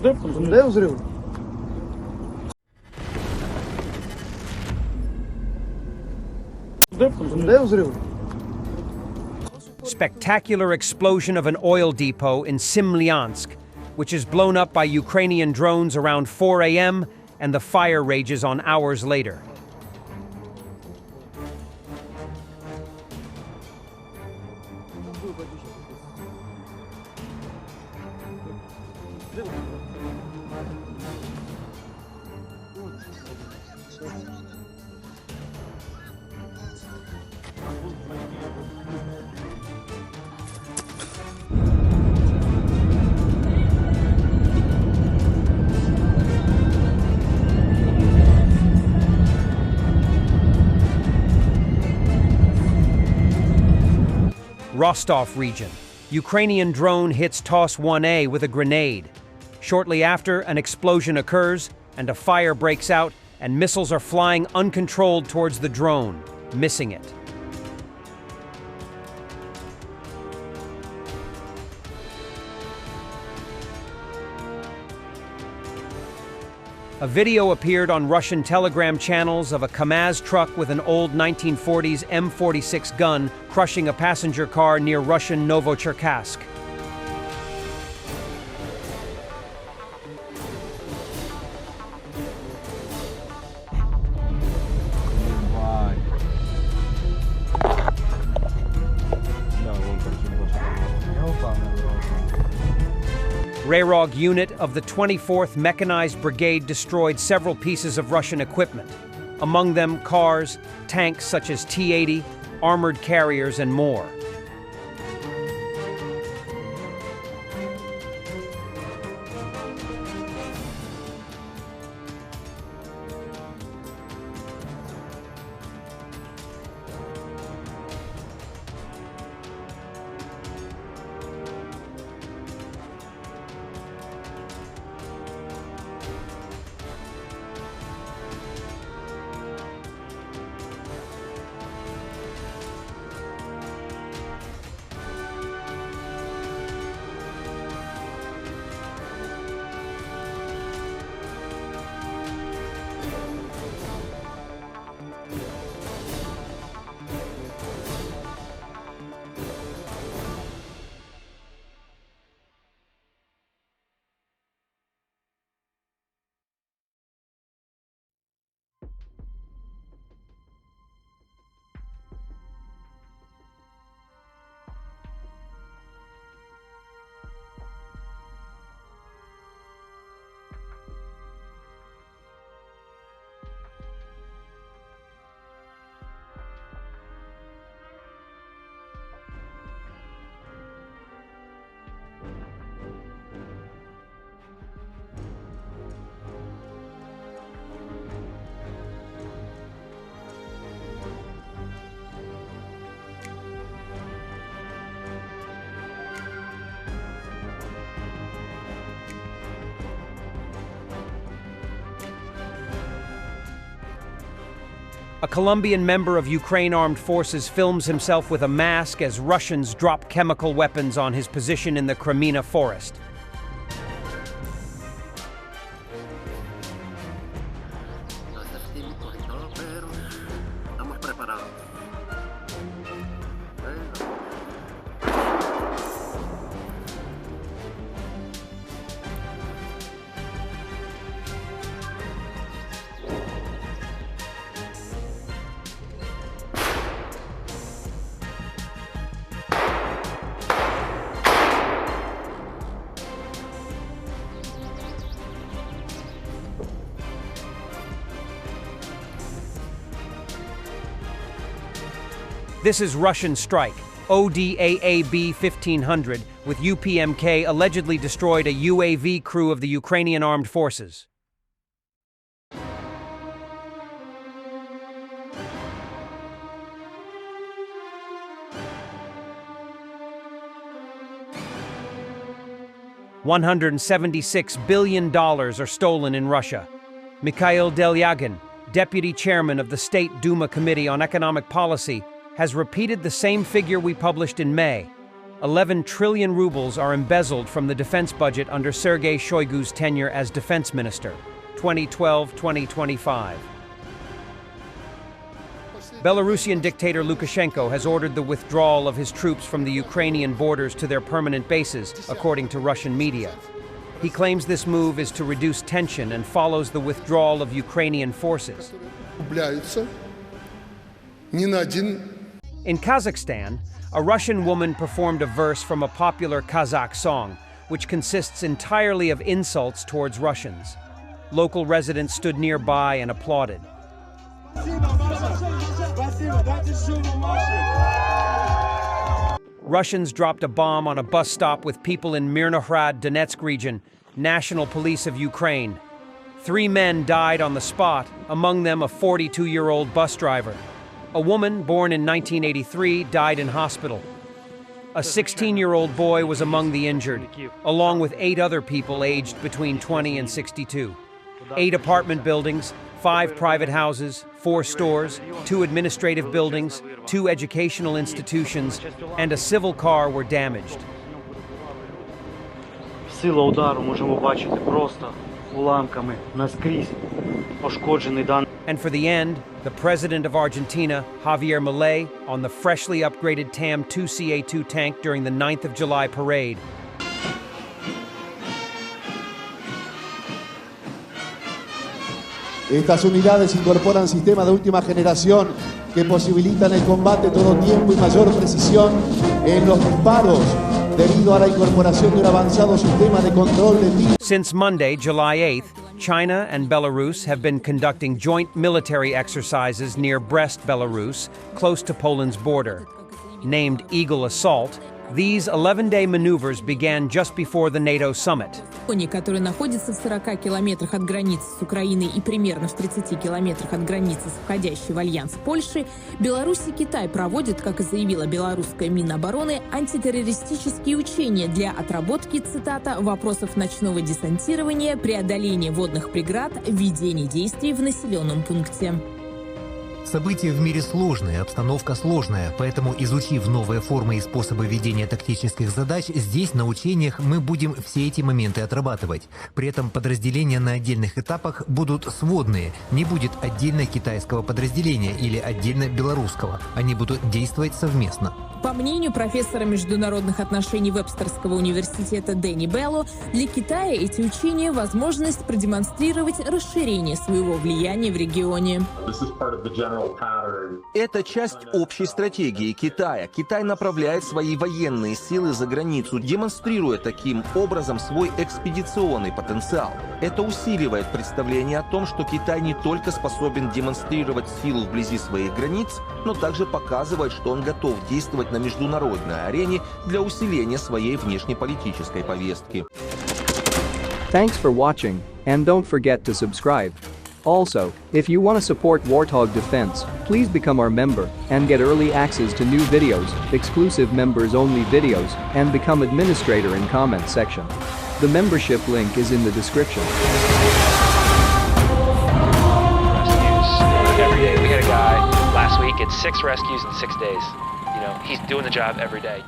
Де взрыв? Де взрыв? Spectacular explosion of an oil depot in Semlyansk, which is blown up by Ukrainian drones around 4 a.m., and the fire rages on hours later. Rostov region. Ukrainian drone hits TOS-1 with a grenade. Shortly after, an explosion occurs, and a fire breaks out, and missiles are flying uncontrolled towards the drone, missing it. A video appeared on Russian Telegram channels of a KAMAZ truck with an old 1940s M46 gun crushing a passenger car near Russian Novocherkassk. Warthog unit of the 24th Mechanized Brigade destroyed several pieces of Russian equipment, among them cars, tanks such as T-80, armored carriers, and more. A Colombian member of Ukraine Armed Forces films himself with a mask as Russians drop chemical weapons on his position in the Crimea forest. This is Russian strike. ODAAB 1500 with UPMK allegedly destroyed a UAV crew of the Ukrainian Armed Forces. $176 billion are stolen in Russia. Mikhail Delyagin, deputy chairman of the State Duma Committee on Economic Policy, has repeated the same figure we published in May. 11 trillion rubles are embezzled from the defense budget under Sergei Shoigu's tenure as defense minister, 2012-2025. Belarusian dictator Lukashenko has ordered the withdrawal of his troops from the Ukrainian borders to their permanent bases, according to Russian media. He claims this move is to reduce tension and follows the withdrawal of Ukrainian forces. In Kazakhstan, a Russian woman performed a verse from a popular Kazakh song, which consists entirely of insults towards Russians. Local residents stood nearby and applauded. Russians dropped a bomb on a bus stop with people in Mirnohrad, Donetsk region, National Police of Ukraine. 3 men died on the spot, among them a 42-year-old bus driver. A woman, born in 1983, died in hospital. A 16-year-old boy was among the injured, along with 8 other people aged between 20 and 62. 8 apartment buildings, 5 private houses, 4 stores, 2 administrative buildings, 2 educational institutions, and a civil car were damaged. Сила удару можемо бачити просто уламками наскрізь пошкоджений дан. And for the end, the president of Argentina, Javier Milei, on the freshly upgraded TAM-2CA2 tank during the 9th of July parade. Estas unidades incorporan sistemas de última generación que posibilitan el combate todo tiempo y mayor precisión en los disparos debido a la incorporación de un avanzado sistema de control de tiro. Since Monday, July 8th, China and Belarus have been conducting joint military exercises near Brest, Belarus, close to Poland's border. Named Eagle Assault, these 11-day maneuvers began just before the NATO summit. Который находится в 40 километрах от границы с Украиной и примерно в 30 километрах от границы с входящей в альянс Польшей, Беларусь и Китай проводят, как и заявила белорусская Минобороны, антитеррористические учения для отработки, цитата, вопросов ночного десантирования, преодоления водных преград, ведения действий в населенном пункте. События в мире сложные, обстановка сложная, поэтому, изучив новые формы и способы ведения тактических задач, здесь, на учениях, мы будем все эти моменты отрабатывать. При этом подразделения на отдельных этапах будут сводные, не будет отдельно китайского подразделения или отдельно белорусского. Они будут действовать совместно. По мнению профессора международных отношений Вебстерского университета Дэнни Белло, для Китая эти учения – возможность продемонстрировать расширение своего влияния в регионе. Это часть общей стратегии Китая. Китай направляет свои военные силы за границу, демонстрируя таким образом свой экспедиционный потенциал. Это усиливает представление о том, что Китай не только способен демонстрировать силу вблизи своих границ, но также показывает, что он готов действовать на международной арене для усиления своей внешнеполитической повестки. Thanks for watching, and don't forget to subscribe. Also, if you want to support Warthog Defense, please become our member and get early access to new videos, exclusive members-only videos, and become administrator in comment section. The membership link is in the description. Every day. We had a guy last week, it's 6 rescues in 6 days. You know, he's doing the job every day.